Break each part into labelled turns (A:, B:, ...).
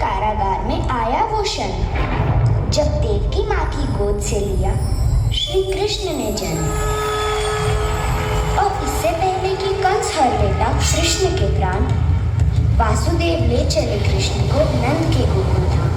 A: कारागार में आया वो क्षण जब देवकी माँ की गोद से लिया श्री कृष्ण ने जन्म। और इससे पहले कि कंस हर लेता कृष्ण के प्राण, वासुदेव ले चले कृष्ण को नंद के गोकुल धाम।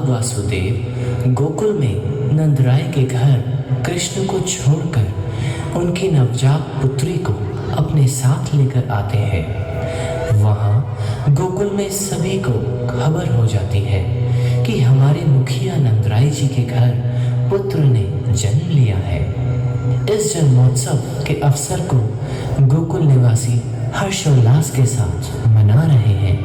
B: वासुदेव गोकुल में नंदराय के घर कृष्ण को छोड़कर उनकी नवजात पुत्री को अपने साथ लेकर आते हैं। वहाँ गोकुल में सभी को खबर हो जाती है कि हमारे मुखिया नंदराय जी के घर पुत्र ने जन्म लिया है। इस जन्मोत्सव के अवसर को गोकुल निवासी हर्षोल्लास के साथ मना रहे हैं।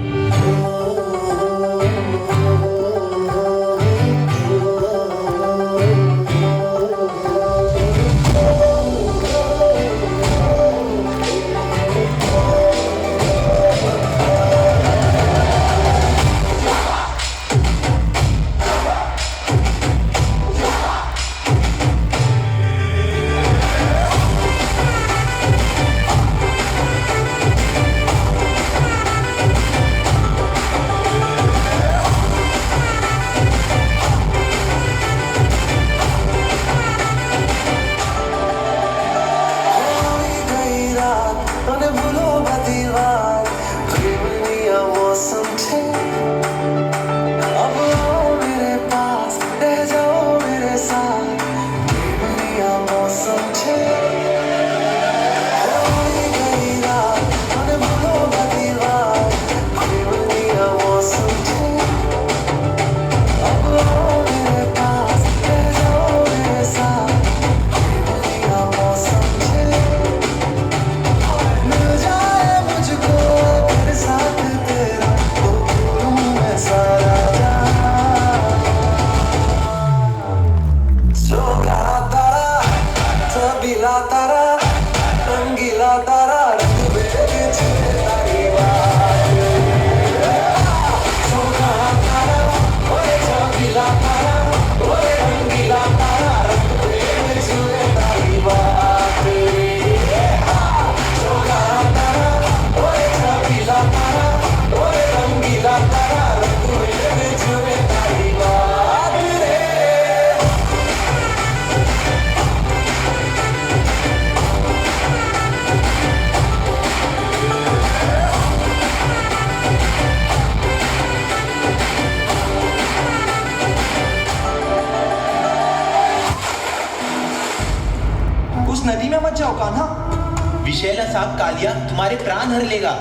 C: सांप कालिया तुम्हारे प्राण हर लेगा।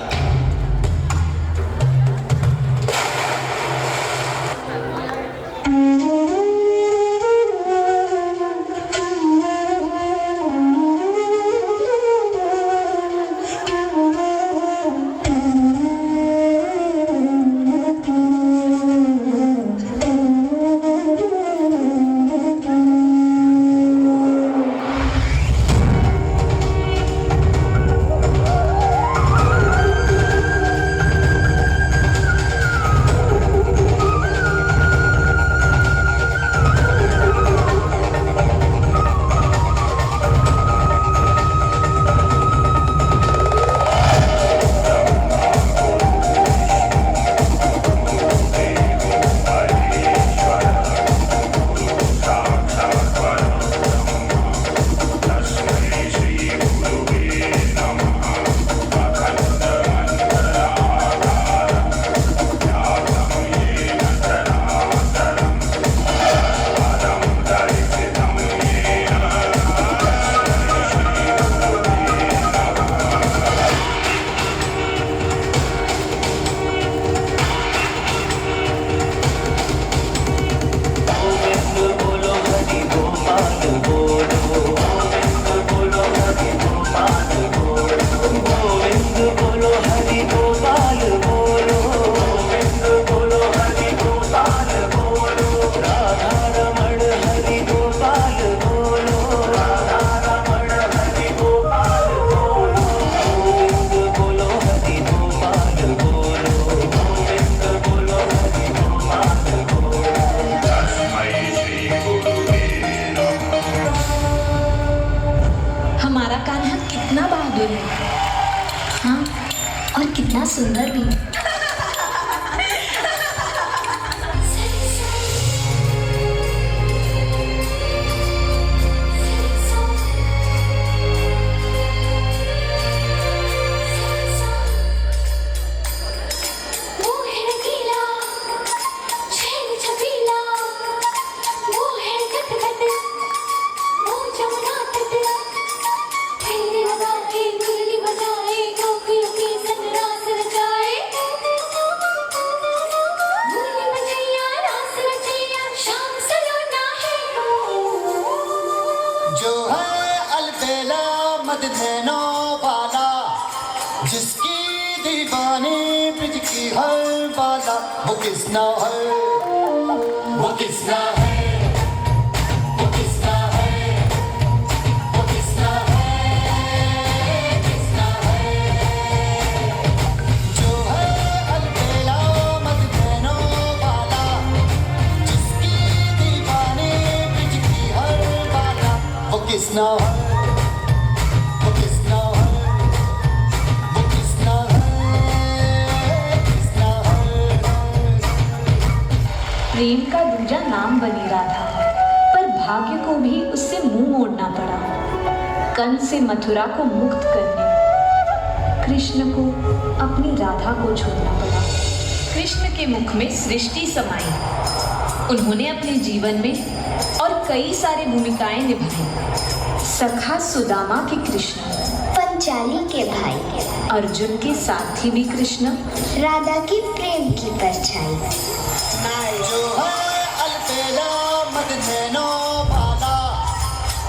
D: हमारा कान्हा कितना बहादुर है।
A: हाँ, और कितना सुंदर भी।
E: जो है अलबेला मददेनो वाला, जिसकी दीवानी ब्रिज की हर बाला, वो किसना है, वो किसना है, वो किसना है, वो किसना है, किसना है। जो है अलबेला मददेनो वाला, जिसकी दीवानी ब्रिज की हर बाला, वो किसना है, वो किसना है, वो किसना है, किसना है।
D: प्रेम का दूजा नाम बनी रहा था, पर भाग्य को भी उससे मुंह मोड़ना पड़ा। कंस से मथुरा को मुक्त करने कृष्ण को अपनी राधा को छोड़ना पड़ा। कृष्ण के मुख में सृष्टि समाई। उन्होंने अपने जीवन में और कई सारी भूमिकाएं निभाई। सखा सुदामा के कृष्ण,
A: पंचाली के भाई,
D: अर्जुन के साथी भी कृष्ण,
A: राधा की प्रेम की परछाई।
E: जो है अलबेला मददेनो वाला,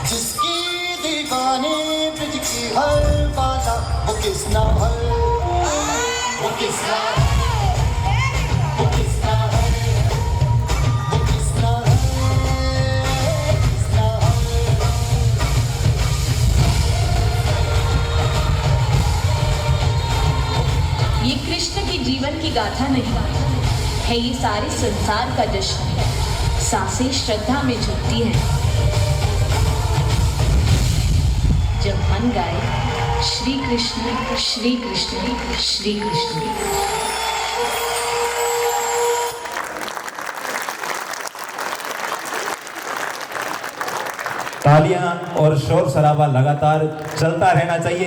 E: जिसकी दीवानी ब्रिज की हर बाला, वो किसना है, वो किसना है, वो किसना है, वो किसना है, किसना है।
D: ये कृष्ण के जीवन की गाथा नहीं है, ये सारे संसार का जश्न है। सांसें श्रद्धा में झुकती हैं जब मन गाए श्री कृष्ण श्री कृष्ण श्री कृष्ण।
F: तालियां और शोर शराबा लगातार चलता रहना चाहिए।